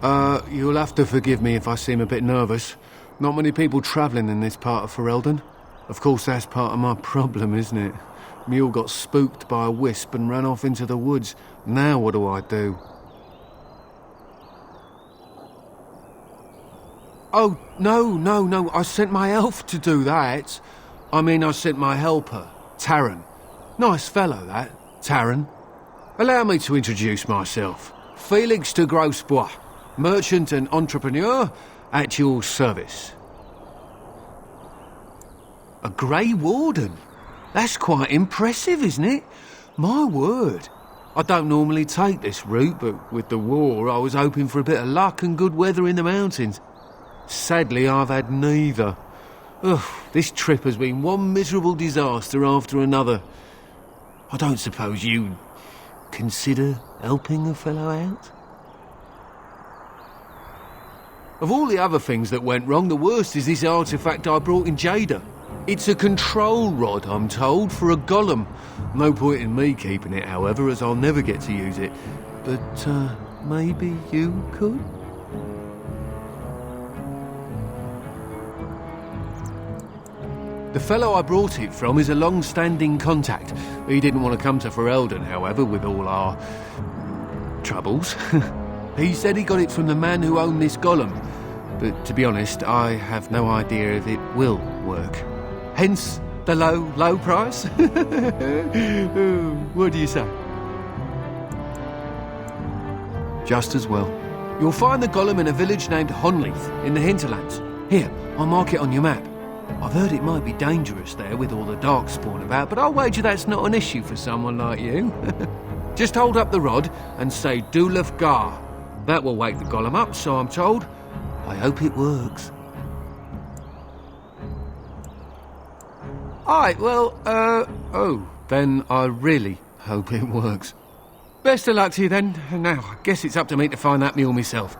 You'll have to forgive me if I seem a bit nervous. Not many people travelling in this part of Ferelden. Of course, that's part of my problem, isn't it? Mule got spooked by a wisp and ran off into the woods. Now what do I do? Oh, no. I sent my elf to do that. I sent my helper, Taran. Nice fellow, that, Taran. Allow me to introduce myself. Felix de Grosbois, merchant and entrepreneur at your service. A Grey Warden? That's quite impressive, isn't it? My word. I don't normally take this route, but with the war, I was hoping for a bit of luck and good weather in the mountains. Sadly, I've had neither. Ugh, this trip has been one miserable disaster after another. I don't suppose you consider helping a fellow out? Of all the other things that went wrong, the worst is this artifact I brought in Jada. It's a control rod, I'm told, for a golem. No point in me keeping it, however, as I'll never get to use it. But, maybe you could? The fellow I brought it from is a long-standing contact. He didn't want to come to Ferelden, however, with all our troubles. He said he got it from the man who owned this golem. But to be honest, I have no idea if it will work. Hence the low price. What do you say? Just as well. You'll find the golem in a village named Honleith in the hinterlands. Here, I'll mark it on your map. I've heard it might be dangerous there with all the darkspawn about, but I'll wager that's not an issue for someone like you. Just hold up the rod and say Dulaf Gar. That will wake the golem up, so I'm told. I hope it works. Alright, well, then I really hope it works. Best of luck to you then. Now, I guess it's up to me to find that mule myself.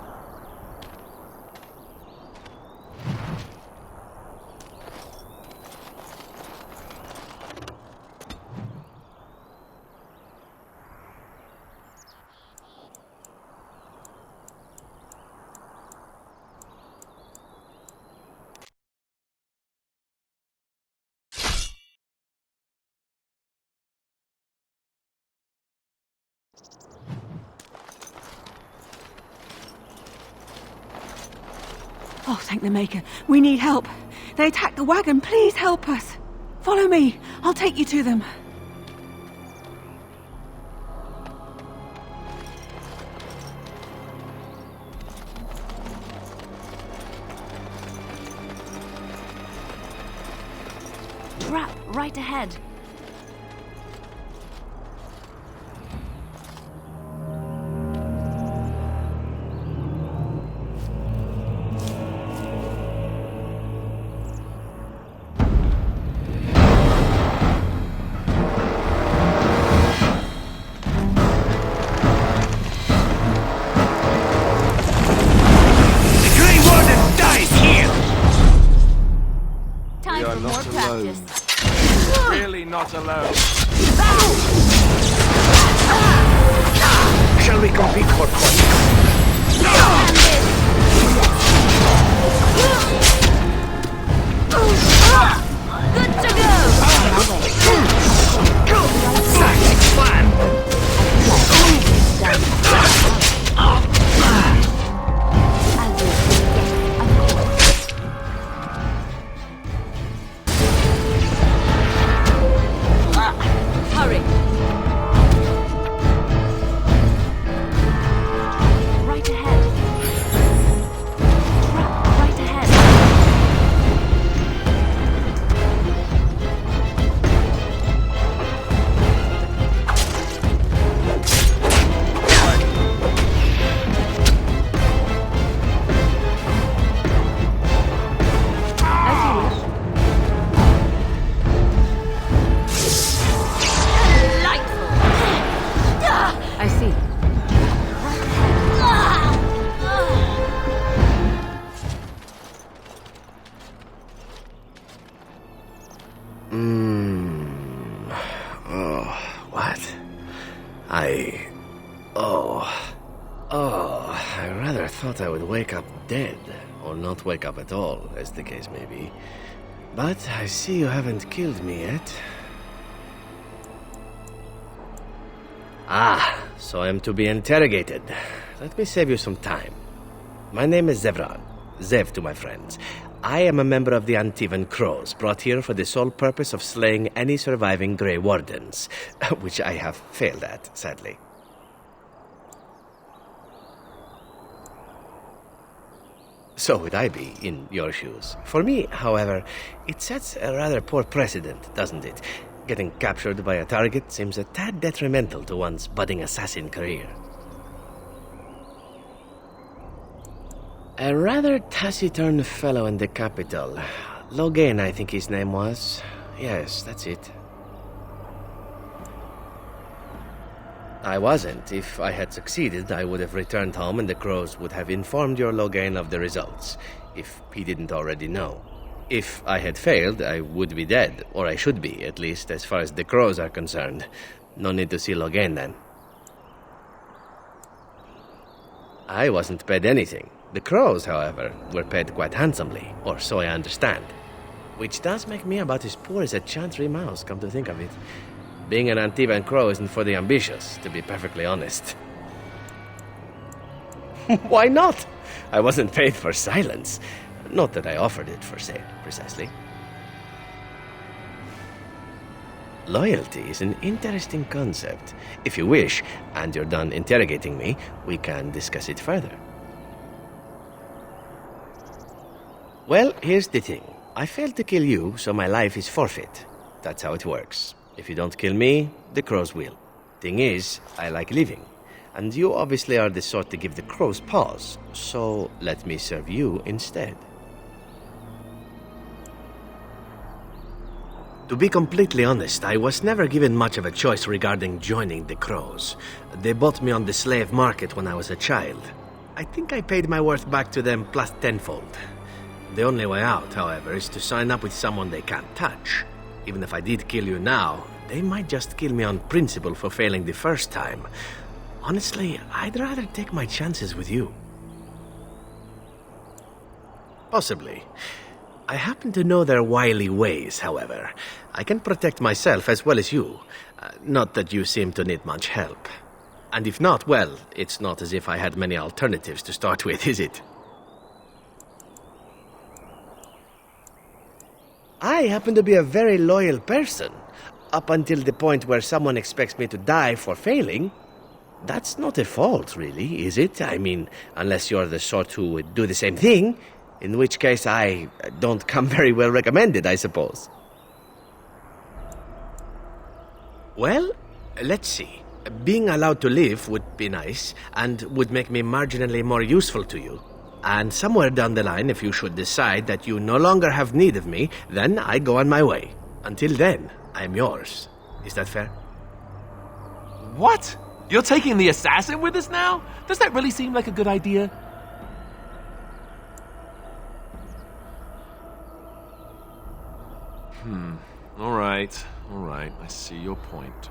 Oh, thank the Maker. We need help. They attacked the wagon. Please help us. Follow me. I'll take you to them. Trap right ahead. Really not alone. Shall we compete for points? Good to go! Tactic plan! Hurry! Right ahead. Right ahead. I see. Oh, what? Oh, I rather thought I would wake up dead, or not wake up at all, as the case may be. But I see you haven't killed me yet. Ah, so I am to be interrogated. Let me save you some time. My name is Zevran. Zev to my friends. I am a member of the Antivan Crows, brought here for the sole purpose of slaying any surviving Grey Wardens, which I have failed at, sadly. So would I be in your shoes. For me, however, it sets a rather poor precedent, doesn't it? Getting captured by a target seems a tad detrimental to one's budding assassin career. A rather taciturn fellow in the capital. Logain, I think his name was. Yes, that's it. I wasn't. If I had succeeded, I would have returned home and the Crows would have informed your Logain of the results, if he didn't already know. If I had failed, I would be dead, or I should be, at least as far as the Crows are concerned. No need to see Logain then. I wasn't paid anything. The Crows, however, were paid quite handsomely, or so I understand. Which does make me about as poor as a chantry mouse, come to think of it. Being an Antivan Crow isn't for the ambitious, to be perfectly honest. Why not? I wasn't paid for silence. Not that I offered it for sale, precisely. Loyalty is an interesting concept. If you wish, and you're done interrogating me, we can discuss it further. Well, here's the thing. I failed to kill you, so my life is forfeit. That's how it works. If you don't kill me, the Crows will. Thing is, I like living. And you obviously are the sort to give the Crows pause, so let me serve you instead. To be completely honest, I was never given much of a choice regarding joining the Crows. They bought me on the slave market when I was a child. I think I paid my worth back to them plus tenfold. The only way out, however, is to sign up with someone they can't touch. Even if I did kill you now, they might just kill me on principle for failing the first time. Honestly, I'd rather take my chances with you. Possibly. I happen to know their wily ways, however. I can protect myself as well as you. Not that you seem to need much help. And if not, well, it's not as if I had many alternatives to start with, is it? I happen to be a very loyal person, up until the point where someone expects me to die for failing. That's not a fault, really, is it? I mean, unless you're the sort who would do the same thing, in which case I don't come very well recommended, I suppose. Well, let's see. Being allowed to live would be nice, and would make me marginally more useful to you. And somewhere down the line, if you should decide that you no longer have need of me, then I go on my way. Until then, I'm yours. Is that fair? What? You're taking the assassin with us now? Does that really seem like a good idea? All right, I see your point.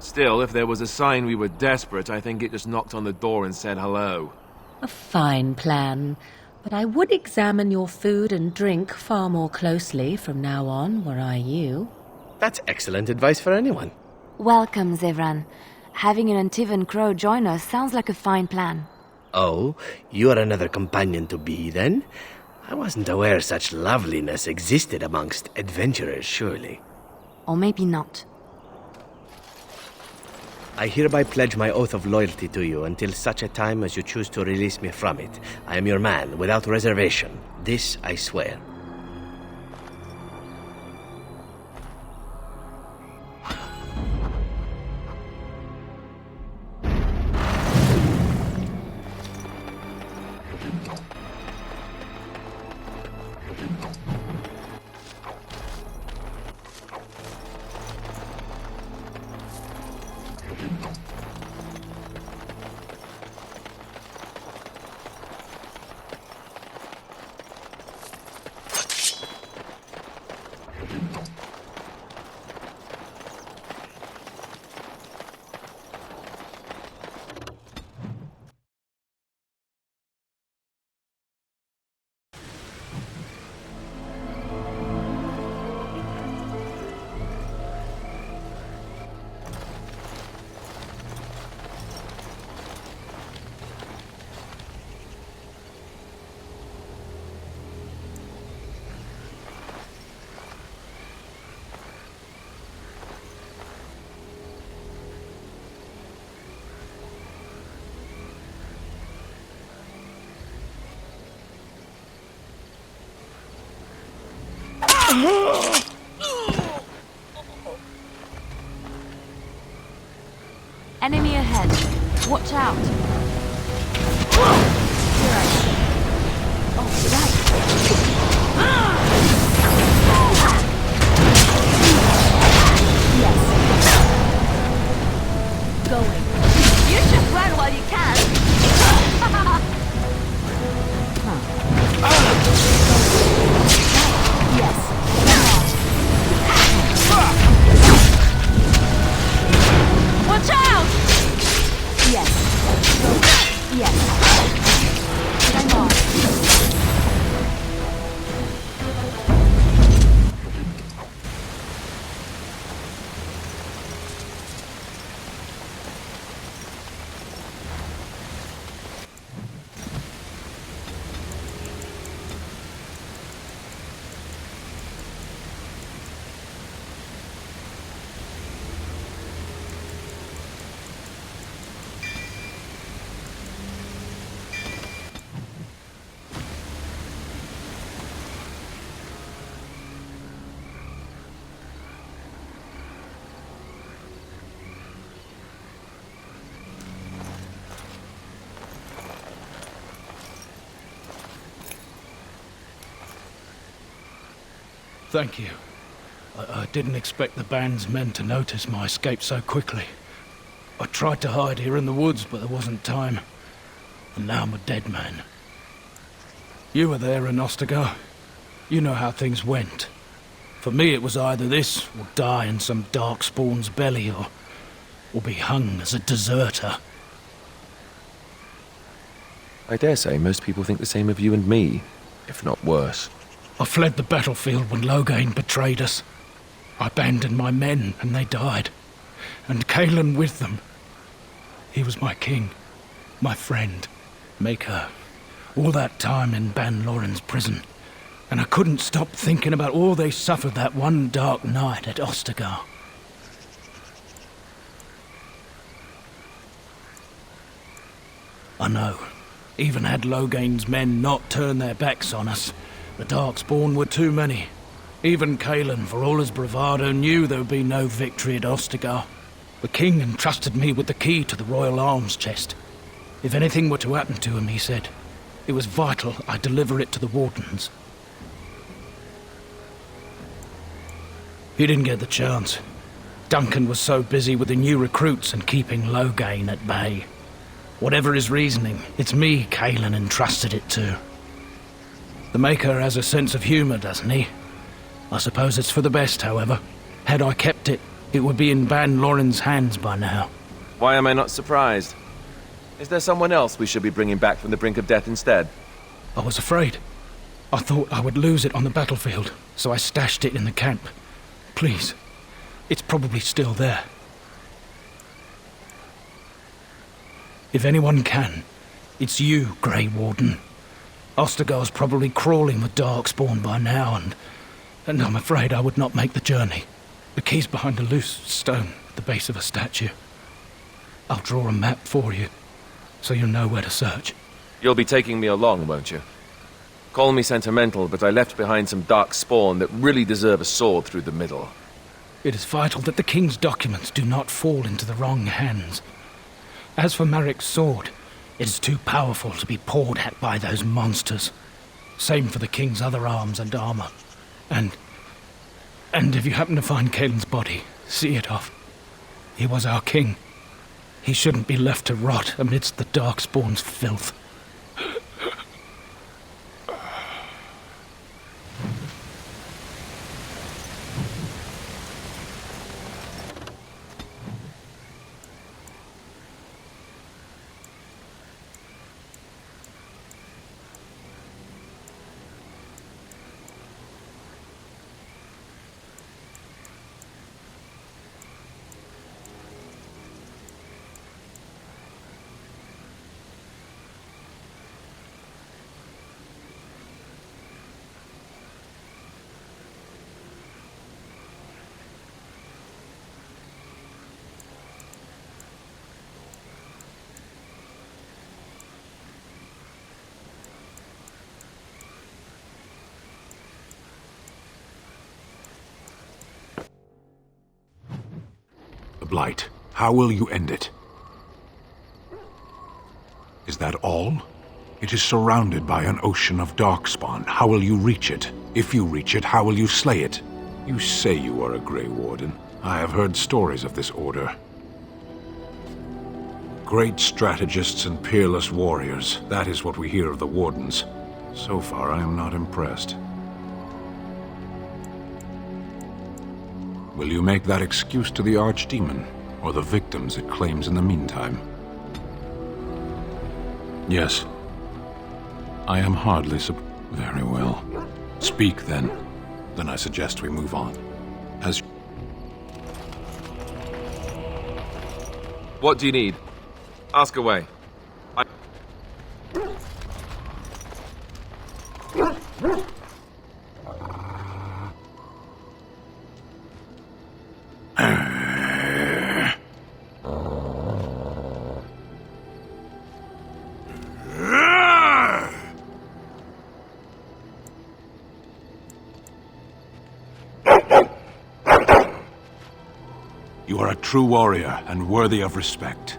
Still, if there was a sign we were desperate, I think it just knocked on the door and said hello. A fine plan, but I would examine your food and drink far more closely from now on, were I you. That's excellent advice for anyone. Welcome, Zevran. Having an Antivan Crow join us sounds like a fine plan. Oh, you are another companion to be, then? I wasn't aware such loveliness existed amongst adventurers, surely. Or maybe not. I hereby pledge my oath of loyalty to you until such a time as you choose to release me from it. I am your man, without reservation. This I swear. Enemy ahead. Watch out. Going. You should run while you can. Watch out! Yes. Yes. I'm on. Thank you. I didn't expect the band's men to notice my escape so quickly. I tried to hide here in the woods, but there wasn't time. And now I'm a dead man. You were there in Ostagar. You know how things went. For me, it was either this, or die in some darkspawn's belly, or be hung as a deserter. I dare say most people think the same of you and me, if not worse. I fled the battlefield when Loghain betrayed us. I abandoned my men, and they died. And Caelan with them. He was my king, my friend, maker. All that time in Ban Loren's prison. And I couldn't stop thinking about all they suffered that one dark night at Ostagar. I know. Even had Loghain's men not turned their backs on us, the Darkspawn were too many. Even Caelan, for all his bravado, knew there would be no victory at Ostagar. The king entrusted me with the key to the royal arms chest. If anything were to happen to him, he said, it was vital I deliver it to the wardens. He didn't get the chance. Duncan was so busy with the new recruits and keeping Loghain at bay. Whatever his reasoning, it's me Caelan entrusted it to. The Maker has a sense of humour, doesn't he? I suppose it's for the best, however. Had I kept it, it would be in Ban Loren's hands by now. Why am I not surprised? Is there someone else we should be bringing back from the brink of death instead? I was afraid. I thought I would lose it on the battlefield, so I stashed it in the camp. Please, it's probably still there. If anyone can, it's you, Grey Warden. Ostagar's probably crawling with Darkspawn by now, and I'm afraid I would not make the journey. The key's behind a loose stone at the base of a statue. I'll draw a map for you, so you'll know where to search. You'll be taking me along, won't you? Call me sentimental, but I left behind some dark spawn that really deserve a sword through the middle. It is vital that the king's documents do not fall into the wrong hands. As for Marik's sword, it is too powerful to be pawed at by those monsters. Same for the king's other arms and armor. And if you happen to find Caelan's body, see it off. He was our king. He shouldn't be left to rot amidst the Darkspawn's filth. Blight. How will you end it? Is that all? It is surrounded by an ocean of darkspawn. How will you reach it? If you reach it, how will you slay it? You say you are a Grey Warden. I have heard stories of this order. Great strategists and peerless warriors. That is what we hear of the Wardens. So far, I am not impressed. Will you make that excuse to the Archdemon, or the victims it claims in the meantime? Yes. I am hardly Very well. Speak, then. Then I suggest we move on. As... What do you need? Ask away. You are a true warrior and worthy of respect.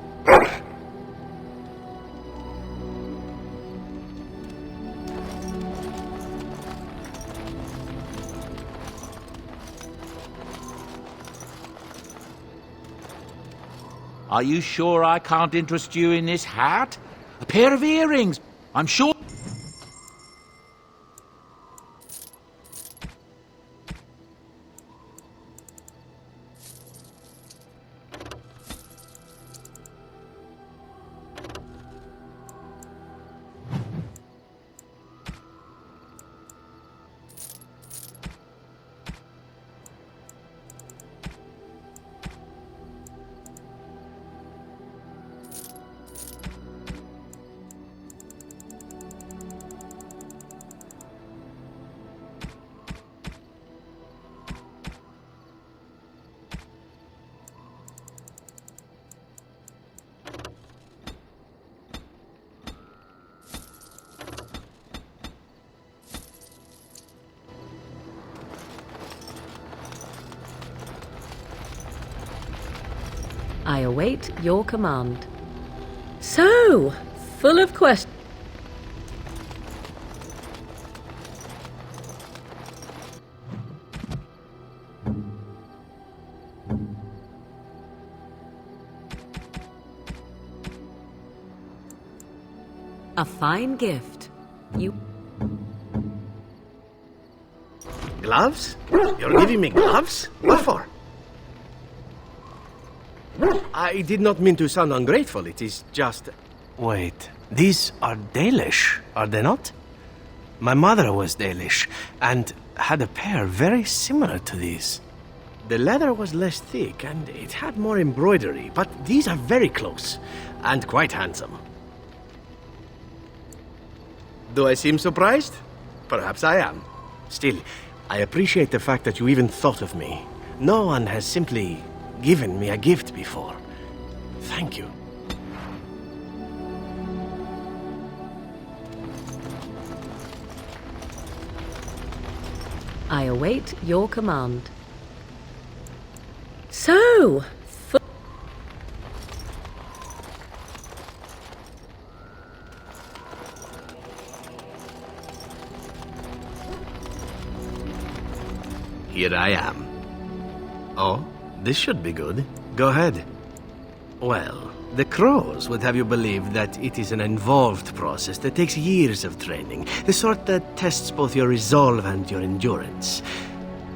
Are you sure I can't interest you in this hat? A pair of earrings. I'm sure... I await your command. So, full of questions. A fine gift. You... Gloves? You're giving me gloves? What for? I did not mean to sound ungrateful, it is just... Wait, these are Dalish, are they not? My mother was Dalish, and had a pair very similar to these. The leather was less thick, and it had more embroidery, but these are very close, and quite handsome. Do I seem surprised? Perhaps I am. Still, I appreciate the fact that you even thought of me. No one has simply given me a gift before. Thank you. I await your command. So, here I am. Oh, this should be good. Go ahead. Well, the crows would have you believe that it is an involved process that takes years of training, the sort that tests both your resolve and your endurance.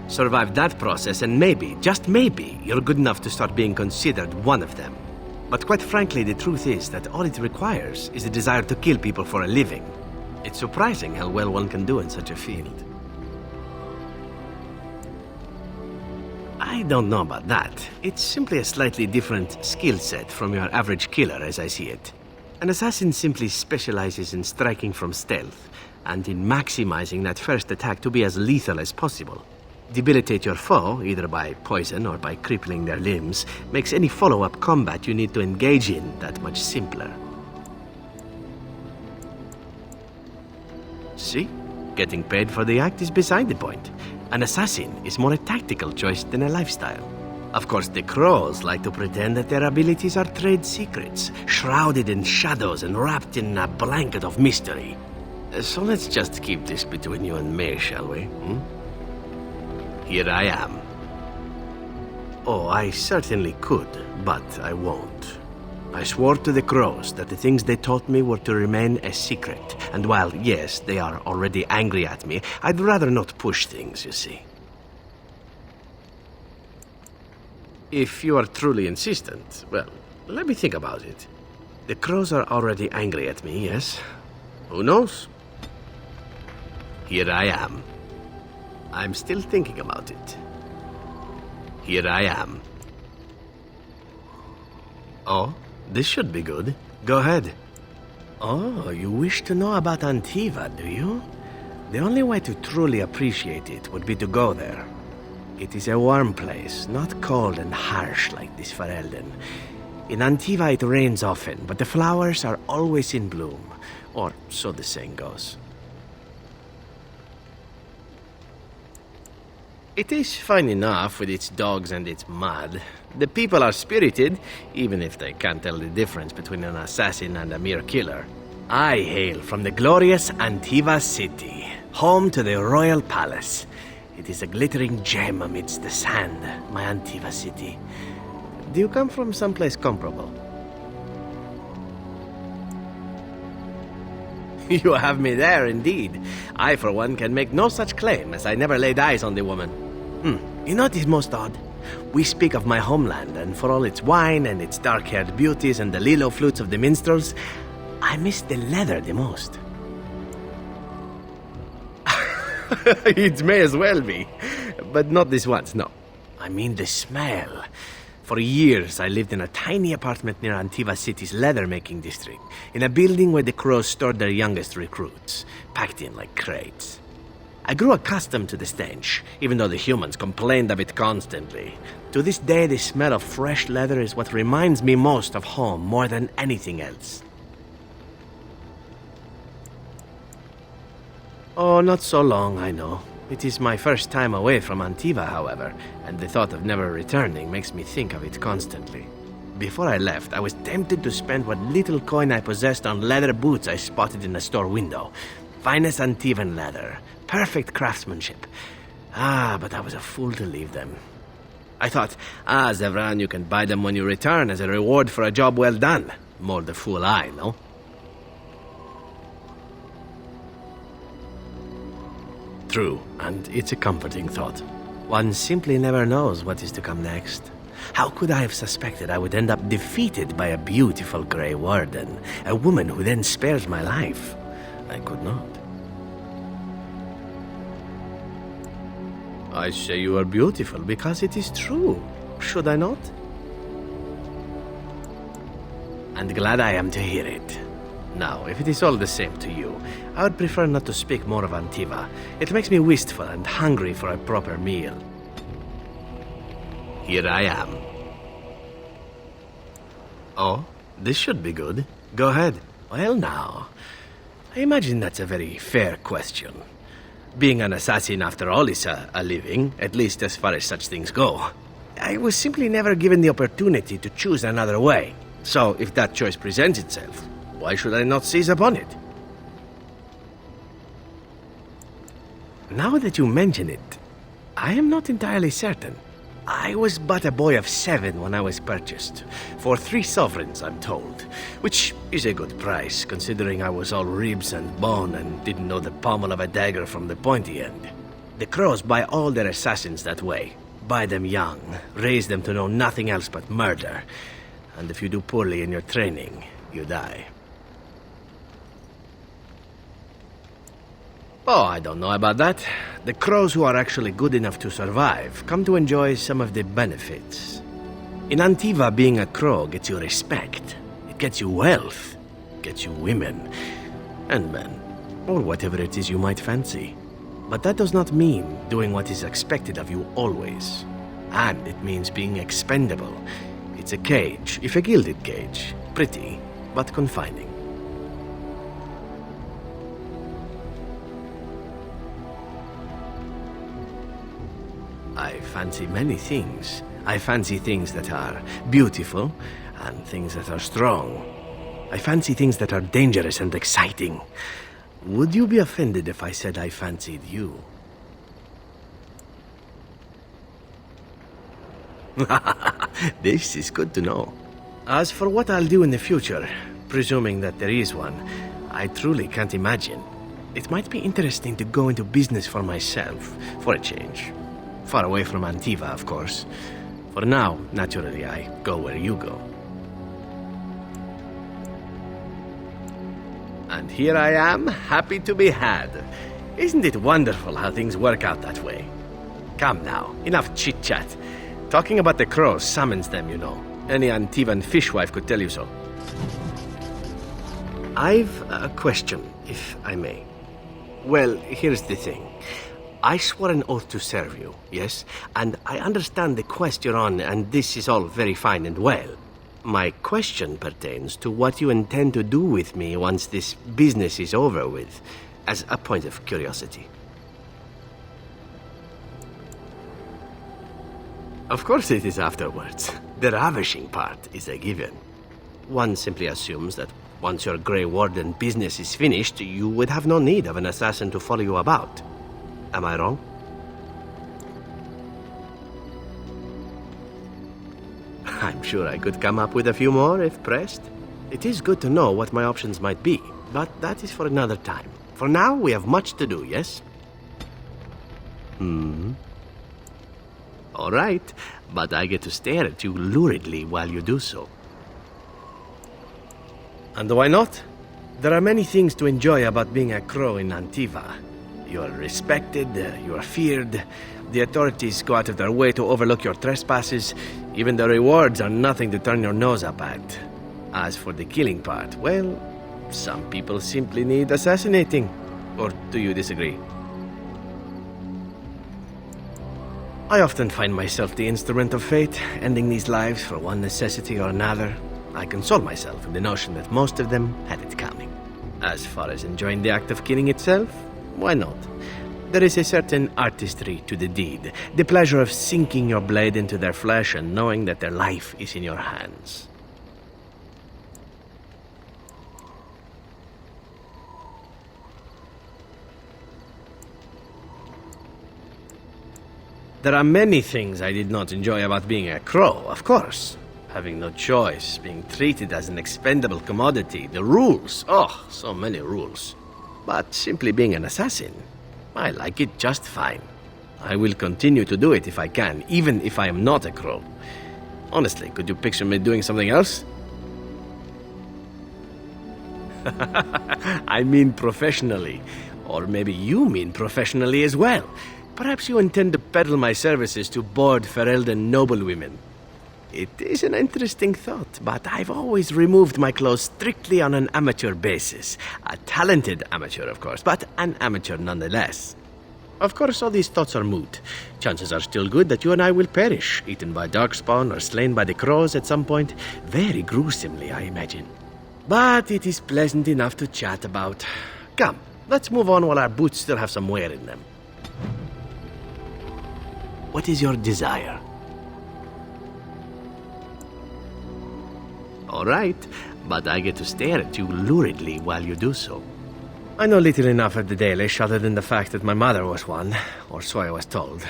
Survive that process and maybe, just maybe, you're good enough to start being considered one of them. But quite frankly, the truth is that all it requires is the desire to kill people for a living. It's surprising how well one can do in such a field. I don't know about that. It's simply a slightly different skill set from your average killer, as I see it. An assassin simply specializes in striking from stealth, and in maximizing that first attack to be as lethal as possible. Debilitate your foe, either by poison or by crippling their limbs, makes any follow-up combat you need to engage in that much simpler. See? Getting paid for the act is beside the point. An assassin is more a tactical choice than a lifestyle. Of course, the crows like to pretend that their abilities are trade secrets, shrouded in shadows and wrapped in a blanket of mystery. So let's just keep this between you and me, shall we? Here I am. Oh, I certainly could, but I won't. I swore to the crows that the things they taught me were to remain a secret. And while, yes, they are already angry at me, I'd rather not push things, you see. If you are truly insistent, well, let me think about it. The crows are already angry at me, yes? Who knows? Here I am. I'm still thinking about it. Here I am. Oh, this should be good. Go ahead. Oh, you wish to know about Antiva, do you? The only way to truly appreciate it would be to go there. It is a warm place, not cold and harsh like this Ferelden. In Antiva it rains often, but the flowers are always in bloom. Or so the saying goes. It is fine enough with its dogs and its mud. The people are spirited, even if they can't tell the difference between an assassin and a mere killer. I hail from the glorious Antiva city, home to the royal palace. It is a glittering gem amidst the sand, my Antiva city. Do you come from someplace comparable? You have me there, indeed. I, for one, can make no such claim, as I never laid eyes on the woman. You know what is most odd? We speak of my homeland, and for all its wine and its dark-haired beauties and the lilo flutes of the minstrels, I miss the leather the most. It may as well be. But not this once, no. I mean the smell. For years, I lived in a tiny apartment near Antiva City's leather-making district, in a building where the crows stored their youngest recruits, packed in like crates. I grew accustomed to the stench, even though the humans complained of it constantly. To this day, the smell of fresh leather is what reminds me most of home more than anything else. Oh, not so long, I know. It is my first time away from Antiva, however, and the thought of never returning makes me think of it constantly. Before I left, I was tempted to spend what little coin I possessed on leather boots I spotted in a store window. Finest Antivan leather. Perfect craftsmanship. But I was a fool to leave them. I thought, Zevran, you can buy them when you return as a reward for a job well done. More the fool I, no? True, and it's a comforting thought. One simply never knows what is to come next. How could I have suspected I would end up defeated by a beautiful Grey Warden, a woman who then spares my life? I could not. I say you are beautiful because it is true. Should I not? And glad I am to hear it. Now, if it is all the same to you, I would prefer not to speak more of Antiva. It makes me wistful and hungry for a proper meal. Here I am. Oh, this should be good. Go ahead. Well now, I imagine that's a very fair question. Being an assassin, after all, is a living, at least as far as such things go. I was simply never given the opportunity to choose another way. So, if that choice presents itself, why should I not seize upon it? Now that you mention it, I am not entirely certain. I was but a boy of 7 when I was purchased, for 3 sovereigns, I'm told, which is a good price, considering I was all ribs and bone and didn't know the pommel of a dagger from the pointy end. The crows buy all their assassins that way. Buy them young, raise them to know nothing else but murder, and if you do poorly in your training, you die. Oh, I don't know about that. The crows who are actually good enough to survive come to enjoy some of the benefits. In Antiva, being a crow gets you respect. It gets you wealth. Gets you women. And men. Or whatever it is you might fancy. But that does not mean doing what is expected of you always. And it means being expendable. It's a cage, if a gilded cage. Pretty, but confining. I fancy many things. I fancy things that are beautiful and things that are strong. I fancy things that are dangerous and exciting. Would you be offended if I said I fancied you? This is good to know. As for what I'll do in the future, presuming that there is one, I truly can't imagine. It might be interesting to go into business for myself, for a change. Far away from Antiva, of course. For now, naturally, I go where you go. And here I am, happy to be had. Isn't it wonderful how things work out that way? Come now, enough chit-chat. Talking about the crows summons them, you know. Any Antivan fishwife could tell you so. I've a question, if I may. Well, here's the thing. I swore an oath to serve you, yes? And I understand the quest you're on, and this is all very fine and well. My question pertains to what you intend to do with me once this business is over with, as a point of curiosity. Of course it is afterwards. The ravishing part is a given. One simply assumes that once your Grey Warden business is finished, you would have no need of an assassin to follow you about. Am I wrong? I'm sure I could come up with a few more if pressed. It is good to know what my options might be, but that is for another time. For now, we have much to do, yes? All right, but I get to stare at you luridly while you do so. And why not? There are many things to enjoy about being a crow in Antiva. You are respected, you are feared, the authorities go out of their way to overlook your trespasses, even the rewards are nothing to turn your nose up at. As for the killing part, well, some people simply need assassinating. Or do you disagree? I often find myself the instrument of fate, ending these lives for one necessity or another. I console myself in the notion that most of them had it coming. As far as enjoying the act of killing itself, why not? There is a certain artistry to the deed, the pleasure of sinking your blade into their flesh and knowing that their life is in your hands. There are many things I did not enjoy about being a crow, of course. Having no choice, being treated as an expendable commodity, the rules, oh, so many rules. But simply being an assassin, I like it just fine. I will continue to do it if I can, even if I am not a crow. Honestly, could you picture me doing something else? I mean professionally. Or maybe you mean professionally as well. Perhaps you intend to peddle my services to bored Ferelden noblewomen. It is an interesting thought, but I've always removed my clothes strictly on an amateur basis. A talented amateur, of course, but an amateur nonetheless. Of course, all these thoughts are moot. Chances are still good that you and I will perish, eaten by darkspawn or slain by the crows at some point. Very gruesomely, I imagine. But it is pleasant enough to chat about. Come, let's move on while our boots still have some wear in them. What is your desire? All right, but I get to stare at you luridly while you do so. I know little enough of the Dalish other than the fact that my mother was one, or so I was told.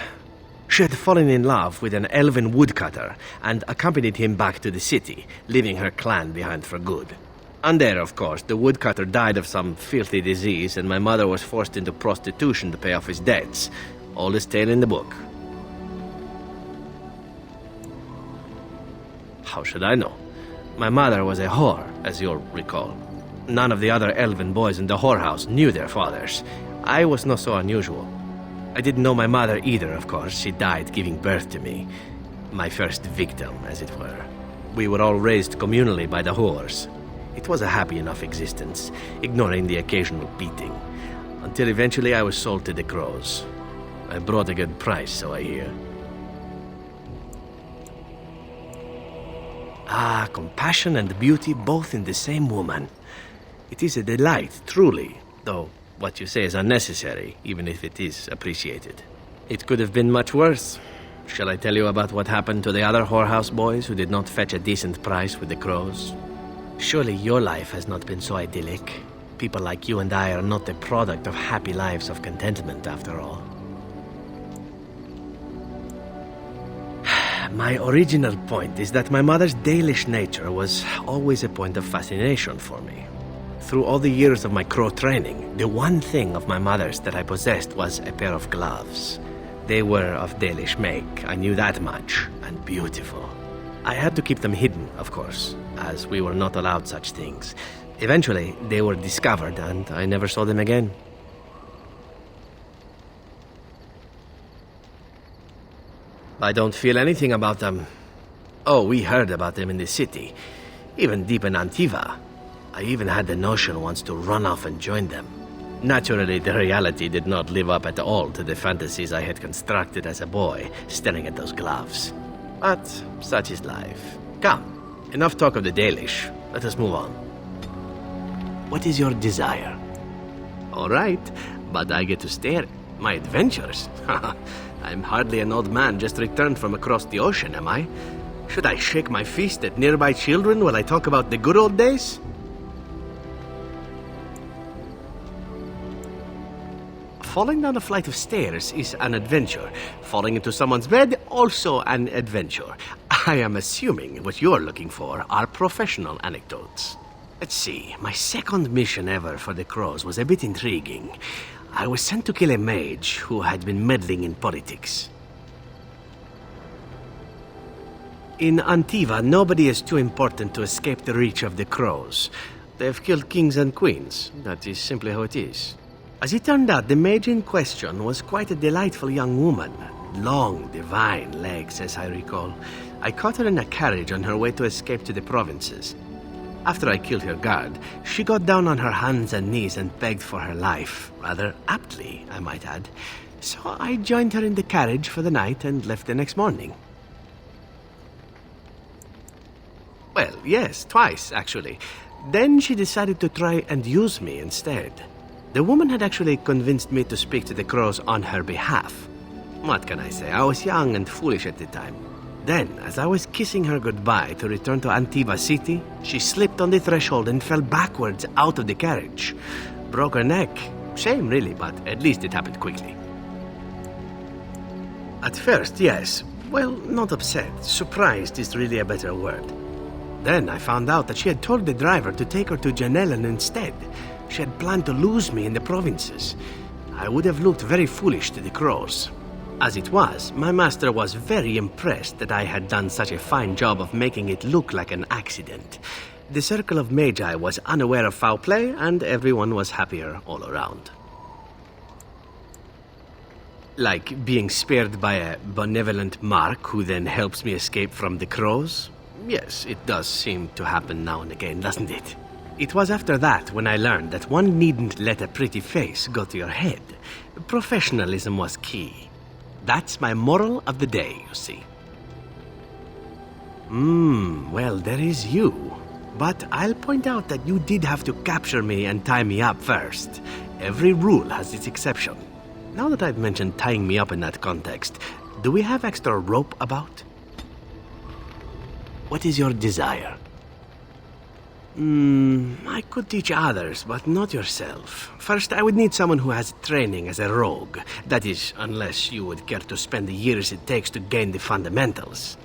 She had fallen in love with an elven woodcutter and accompanied him back to the city, leaving her clan behind for good. And there, of course, the woodcutter died of some filthy disease and my mother was forced into prostitution to pay off his debts. Oldest tale in the book. How should I know? My mother was a whore, as you'll recall. None of the other elven boys in the whorehouse knew their fathers. I was not so unusual. I didn't know my mother either, of course. She died giving birth to me. My first victim, as it were. We were all raised communally by the whores. It was a happy enough existence, ignoring the occasional beating. Until eventually I was sold to the crows. I brought a good price, so I hear. Ah, compassion and beauty both in the same woman. It is a delight, truly, though what you say is unnecessary, even if it is appreciated. It could have been much worse. Shall I tell you about what happened to the other whorehouse boys who did not fetch a decent price with the crows? Surely your life has not been so idyllic. People like you and I are not the product of happy lives of contentment, after all. My original point is that my mother's Dalish nature was always a point of fascination for me. Through all the years of my crow training, the one thing of my mother's that I possessed was a pair of gloves. They were of Dalish make, I knew that much, and beautiful. I had to keep them hidden, of course, as we were not allowed such things. Eventually, they were discovered, and I never saw them again. I don't feel anything about them. Oh, we heard about them in the city, even deep in Antiva. I even had the notion once to run off and join them. Naturally, the reality did not live up at all to the fantasies I had constructed as a boy, staring at those gloves. But such is life. Come, enough talk of the Dalish. Let us move on. What is your desire? All right, but I get to stare. My adventures? I'm hardly an old man just returned from across the ocean, am I? Should I shake my fist at nearby children while I talk about the good old days? Falling down a flight of stairs is an adventure. Falling into someone's bed, also an adventure. I am assuming what you're looking for are professional anecdotes. Let's see, my second mission ever for the Crows was a bit intriguing. I was sent to kill a mage who had been meddling in politics. In Antiva, nobody is too important to escape the reach of the Crows. They've killed kings and queens. That is simply how it is. As it turned out, the mage in question was quite a delightful young woman. Long, divine legs, as I recall. I caught her in a carriage on her way to escape to the provinces. After I killed her guard, she got down on her hands and knees and begged for her life. Rather aptly, I might add. So I joined her in the carriage for the night and left the next morning. Well, yes, twice, actually. Then she decided to try and use me instead. The woman had actually convinced me to speak to the Crows on her behalf. What can I say? I was young and foolish at the time. Then, as I was kissing her goodbye to return to Antiva City, she slipped on the threshold and fell backwards out of the carriage. Broke her neck. Shame, really, but at least it happened quickly. At first, yes. Well, not upset. Surprised is really a better word. Then I found out that she had told the driver to take her to Janellen instead. She had planned to lose me in the provinces. I would have looked very foolish to the Crows. As it was, my master was very impressed that I had done such a fine job of making it look like an accident. The circle of Magi was unaware of foul play, and everyone was happier all around. Like being spared by a benevolent mark who then helps me escape from the Crows? Yes, it does seem to happen now and again, doesn't it? It was after that when I learned that one needn't let a pretty face go to your head. Professionalism was key. That's my moral of the day, you see. Well, there is you. But I'll point out that you did have to capture me and tie me up first. Every rule has its exception. Now that I've mentioned tying me up in that context, do we have extra rope about? What is your desire? I could teach others, but not yourself. First, I would need someone who has training as a rogue. That is, unless you would care to spend the years it takes to gain the fundamentals.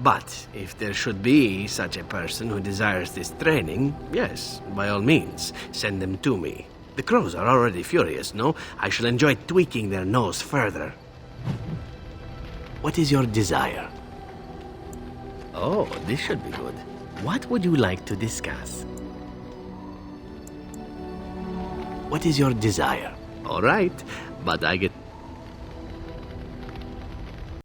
But if there should be such a person who desires this training, yes, by all means, send them to me. The Crows are already furious, no? I shall enjoy tweaking their nose further. What is your desire? Oh, this should be good. What would you like to discuss? What is your desire? All right, but I get